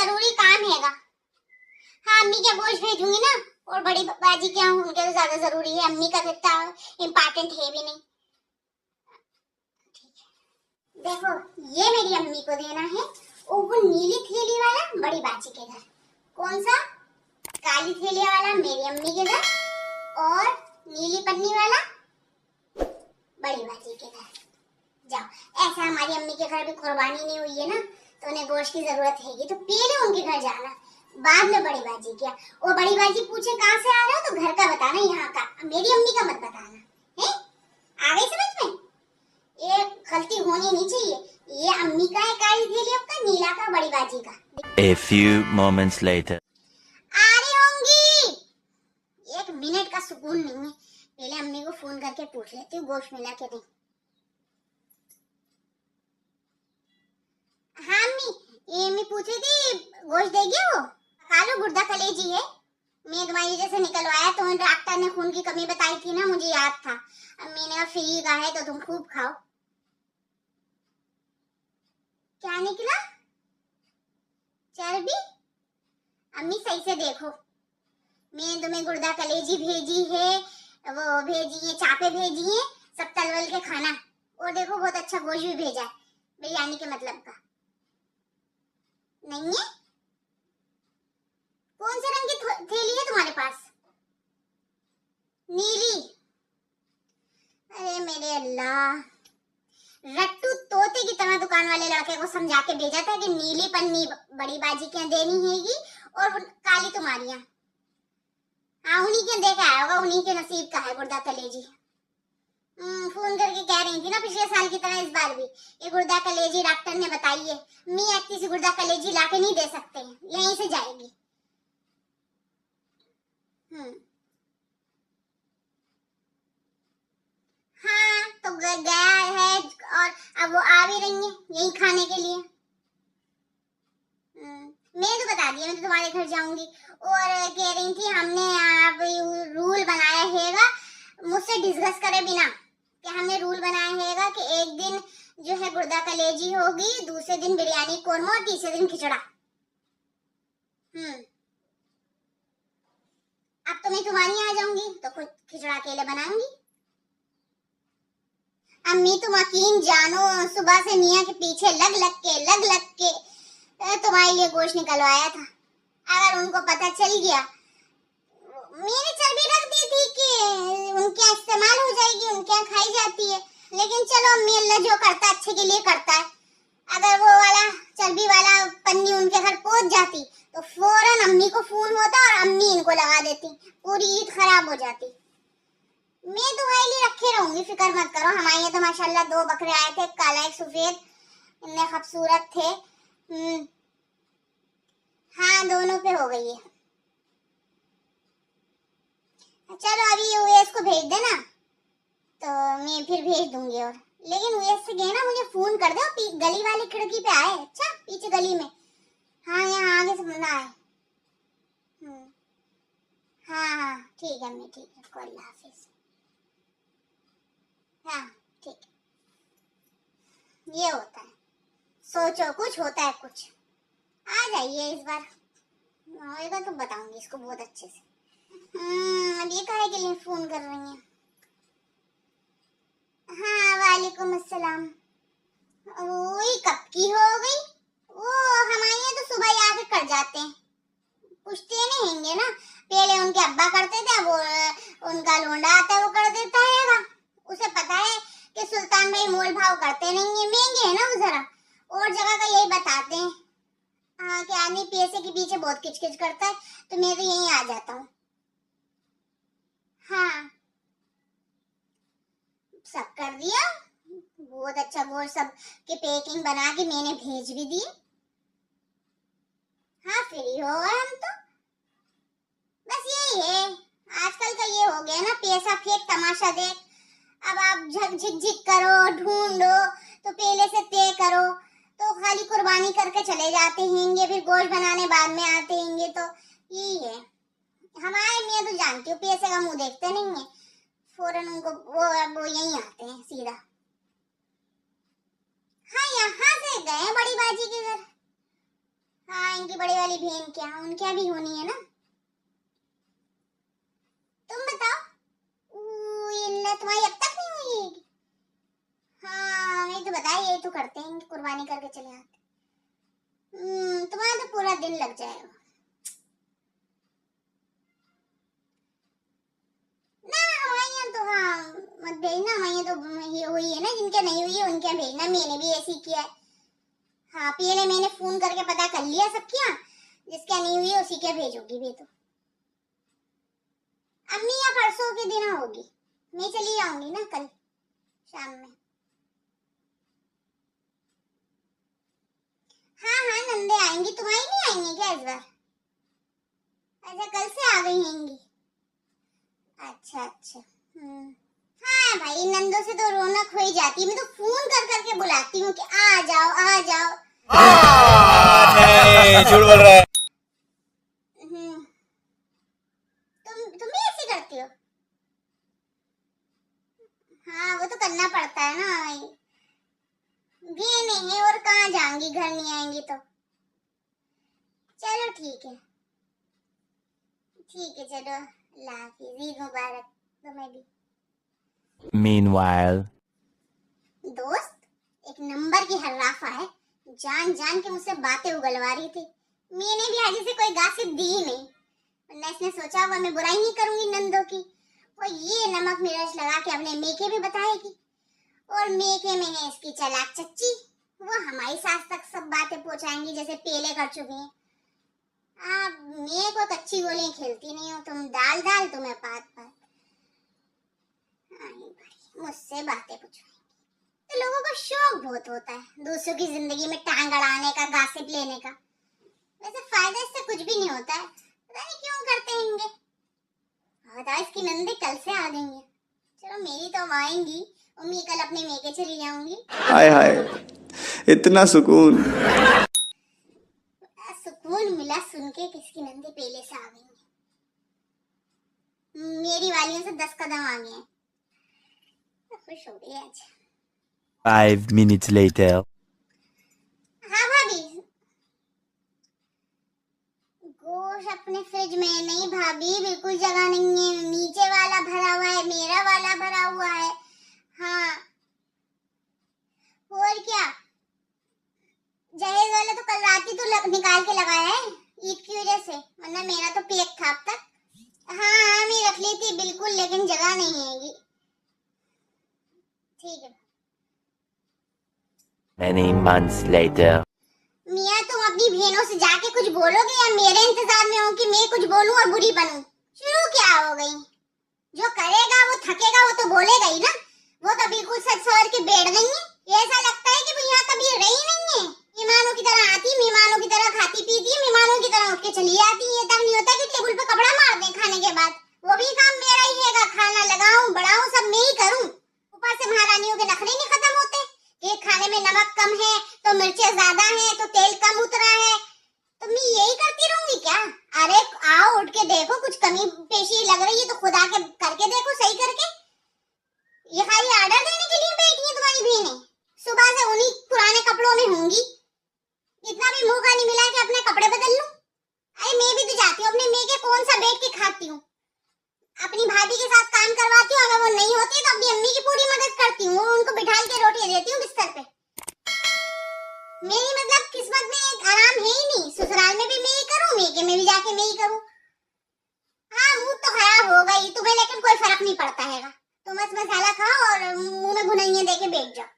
जरूरी काम हैगा। हाँ अम्मी के गोश्त भेजूंगी ना, और बड़ी बाजी क्या उनके तो ज्यादा जरूरी है, अम्मी का इतना इम्पोर्टेंट है भी नहीं। देखो ये मेरी अम्मी को देना है, और वो नीली थैली वाला बड़ी बाजी के घर, कौन सा काली थैली वाला मेरी अम्मी के घर, और नीली पन्नी वाला बड़ी बाजी के घर। जाओ, ऐसा हमारी अम्मी के घर भी कुर्बानी नहीं हुई है ना, तो उन्हें गोश्त की जरूरत हैगी, तो पहले उनके घर जाना, बाद में बड़ी बाजी किया। और बड़ी बाजी पूछे कहाँ से आ रहे हो, तो घर का बताना, यहाँ का, मेरी अम्मी का मत बताना है। आ गई समझ में? ये गलती होनी नहीं चाहिए। ये अम्मी का है काली थैली का, नीला का बड़ी बाजी का। A few moments later. आ रही होंगी, 1 मिनट का सुकून नहीं है। पहले अम्मी को फोन करके पूछ लेती हूँ गोश्त मिला के नहीं। हाँ अम्मी, ये मैं पूछी थी गोश्त देगी वो? कालो गुर्दा कलेजी है, मैं तुम्हारी जैसे निकलवाया तो डॉक्टर ने खून की कमी बताई थी ना, मुझे याद था। अम्मी ने फ्री का है तो तुम खूब खाओ। क्या निकला? चर्बी? अम्मी सही से देखो, मैं तुम्हें गुर्दा कलेजी भेजी है, वो भेजी है, चापे भेजी है, सब तलवल के खाना, और देखो बहुत अच्छा गोश्त भी भेजा है, बिरयानी के मतलब का। नहीं है? कौन से रंग की थैली है तुम्हारे पास? नीली? अरे मेरे अल्लाह, रट्टू तोते की तरह दुकान वाले लड़के को समझा के भेजा था कि नीली पन्नी बड़ी बाजी के देनी हैगी और काली तुम्हारियां। हाँ उन्हीं के देखा आया होगा, उन्हीं के नसीब का है गुर्दा कलेजी। फोन करके कह रही थी ना पिछले साल की तरह इस बार भी, ये गुर्दा कलेजी डॉक्टर ने बताई है, मैं एक किसी गुर्दा कलेजी लाके नहीं दे सकते, यहीं से जाएगी। हाँ तो गया है, और अब वो आ भी रही है यही खाने के लिए। मैं तो बता दिया, मैं तो तुम्हारे घर जाऊंगी, और कह रही थी हमने आप रूल बनाया हैगा मुझसे डिस्कस करे बिना, कि हमने रूल बनाया हैगा कि एक दिन जो है गुर्दा कलेजी होगी, दूसरे दिन बिरयानी कोरमा, और तीसरे दिन खिचड़ा। अब तो मैं तुम्हारी यहाँ जाऊंगी तो खुद खिचड़ा अकेले बनाऊंगी। अम्मी तुम यकीन जानो, सुबह से मियाँ के पीछे लग के तुम्हारे लिए गोश्त निकलवाया था। अगर उनको पता चल गया, मैंने चर्बी रख दी थी कि उनके यहाँ इस्तेमाल हो जाएगी, उनके यहाँ खाई जाती है, लेकिन चलो अम्मी अल्लाह जो करता है अच्छे के लिए करता है। अगर वो वाला चर्बी वाला पन्नी उनके घर पहुंच जाती तो फौरन अम्मी को फोन होता और अम्मी इनको लगा देती, पूरी ईद खराब हो जाती। मैं तुम्हारे लिए रखे रहूंगी, फिक्र मत करो। हमारे यहाँ तो माशाल्लाह 2 बकरे आए थे, काला एक सफेद, इतने खूबसूरत थे। हाँ दोनों पे हो गई है। चलो अभी यूएस को भेज देना तो मैं फिर भेज दूंगी, और लेकिन यूएस से गए ना मुझे फोन कर दो, गली वाली खिड़की पे आए। अच्छा पीछे गली में, हाँ यहाँ आगे से बंदा आए। हाँ ठीक है, मैं ठीक है, अल्लाह हाफिज। हाँ ठीक है, ये होता है, सोचो कुछ होता है कुछ। आ जाइए इस बार, होएगा तो बताऊंगी इसको बहुत अच्छे से। अब ये काहे के लिए फोन कर रही हैं? हाँ वालेकुम अस्सलाम। वही कब की हो गई? वो हमारे यहाँ तो सुबह ही आके कर जाते हैं, पूछते नहीं होंगे ना, पहले उनके अब्बा करते थे, वो उनका लोंडा आता है वो कर देता है। उसे पता है कि सुल्तान भाई मोल भाव करते नहीं है, महंगे है ना वो जरा, और जगह का यही बताते हैं। हाँ कि आदमी पैसे के पीछे बहुत किचकिच करता है, तो मैं तो यहीं आ जाता हूँ। हाँ सब कर दिया, बहुत अच्छा गोश्त सब की पैकिंग बना के मैंने भेज भी दी। हाँ फ्री हो गए हम तो, बस यही है आजकल का, ये हो गया ना पैसा फेंक तमाशा देख। अब आप झिक करो, ढूंढो, तो पहले से तय करो, तो खाली कुर्बानी करके चले जाते हैंगे, फिर गोश्त बनाने बाद में आते हैंगे, तो यही है हमारे। मैं तो जानती हूँ पैसे का मुंह देखते नहीं है, फौरन उनको वो यहीं आते हैं सीधा। हाँ यहाँ से गए बड़ी बाजी के घर, हाँ इनके उनकी बड़ी वाली बहन क्या, उनके यहाँ भी होनी है ना। तुम बताओ, ये तुम्हारी अब तक नहीं हुई है? हाँ मैं तो बताया, यही तो करते हैं, कुर्बानी करके चले आते। तुम्हारा तो पूरा दिन लग जाएगा ना। हमारे यहाँ तो हाँ मत भेजना, हमारे यहाँ तो ये हुई है ना, जिनके नहीं हुई है उनके यहाँ भेजना। मैंने भी ऐसे ही किया है। हाँ पहले मैंने फोन करके पता कर लिया सबके यहाँ, जिसके नहीं हुई है उसी के भेजूंगी भी। तो अम्मी या परसों के दिन होगी, मैं चली जाऊंगी ना कल शाम में। हाँ हाँ नंदे आएंगी, तुम्हारी नहीं आएंगी क्या इस बार? अच्छा कल से आ गई हैंगी। अच्छा अच्छा हाँ भाई नंदों से तो रौनक हो ही जाती है। मैं तो फोन कर करके बुलाती हूँ कि आ जाओ आ जाओ। नहीं झूठ बोल रहा है। तुम भी ऐसे करती हो? हाँ वो तो करना पड़ता है ना भाई, ये नहीं है और कहाँ जाऊंगी, घर नहीं आएंगी तो। चलो ठीक है चलो, अल्लाह हाफिज़, ईद मुबारक तुम्हें भी। Meanwhile. दोस्त एक नंबर की हर्राफा है, जान जान के मुझसे बातें उगलवा रही थी। मैंने भी आज से कोई गासिप दी ही नहीं, वरना इसने सोचा हुआ मैं बुराई नहीं करूंगी नंदो की। और ये नमक मिर्च लगा के अपने मेके भी बताएगी, और मेके में है इसकी चालाक चच्ची, वो हमारी सास तक सब बातें पहुंचाएंगी जैसे पहले कर चुकी हैं। आप मैं को कच्ची गोलियां खेलती नहीं हो, तुम दाल दाल तुम्हें पात पात। मुझसे बातें पूछवाएंगी तो लोगों को शौक बहुत होता है दूसरों की जिंदगी में टांग अड़ाने का, गासिप लेने का। वैसे फायदा इससे कुछ भी नहीं होता है, पता नहीं क्यों करते होंगे। बताओ इसकी नंदे कल से आ गई है। चलो मेरी तो आएंगी, मम्मी कल अपने मेके चली जाऊंगी। हाय हाय इतना सुकून। सुकून मिला सुन के किसकी नंदी पहले से आ गई है। मेरी वालियों से 10 कदम आ गए हैं, तो खुश हो गई आज। 5 minutes later. हाँ भाभी, गोश्त अपने फ्रिज में नहीं भाभी, बिल्कुल जगह नहीं है। नीचे वाला भरा हुआ है, मेरा वाला भरा हुआ है। हाँ और क्या, जहेज वाला तो कल रात ही तो निकाल के लगाया है ईद की वजह से, वरना मेरा तो पैक था अब तक। हाँ मैं रख ली थी बिल्कुल, लेकिन जगह नहीं है। ठीक है। Many months later. मियाँ तुम अपनी बहनों से जाके कुछ बोलोगे या मेरे इंतजार में हो कि मैं कुछ बोलूं और बुरी बनूं? शुरू क्या हो गई? जो करेगा वो थकेगा, वो तो बोलेगा ही ना। वो तो बिल्कुल सच सवर के बैठ गई है। ऐसा लगता है कि वो यहाँ कभी रही नहीं है। मेहमानों की तरह आती, मेहमानों की तरह खाती पीती, मेहमानों की तरह उठ के चली आती। ये तक नहीं होता कि टेबल पे कपड़ा मार दे खाने के बाद। वो भी काम मेरा ही है, खाना लगाऊं बढ़ाऊं सब मैं ही करूं। ऊपर से महारानियों के नखरे नहीं खत्म होते कि खाने में नमक कम है तो मिर्चें ज्यादा है तो तेल कम उतरा है। तो मैं यही करती रहूंगी क्या? अरे आओ उठ के देखो, कुछ कमी पेशी लग रही है तो खुदा के करके देखो, सही करके। ये खाली ऑर्डर देने के लिए बैठी है तुम्हारी बहनें, सुबह से उन्हीं पुराने कपड़ों में होंगी। इतना भी मुंह का नहीं मिला कि अपने कपड़े बदल लूं। अरे मैं भी तो जाती हूँ अपने मेके, कौन सा बैठ के खाती हूँ, अपनी भाभी के साथ काम करवाती हूँ। अगर वो नहीं होती तो अपनी अम्मी की पूरी मदद करती हूँ, उनको बिठाल के रोटी देती हूँ बिस्तर पे। मेरी मतलब किस्मत में एक आराम है ही नहीं, ससुराल में भी मैं ही करूँ, मेके में भी जाके मैं ही करूँ। हाँ मूड तो खराब हो गई तुम्हें, लेकिन कोई फर्क नहीं पड़ता हैगा। तुम बस मसाला खाओ और मुंह में भुनैया देके बैठ जाओ।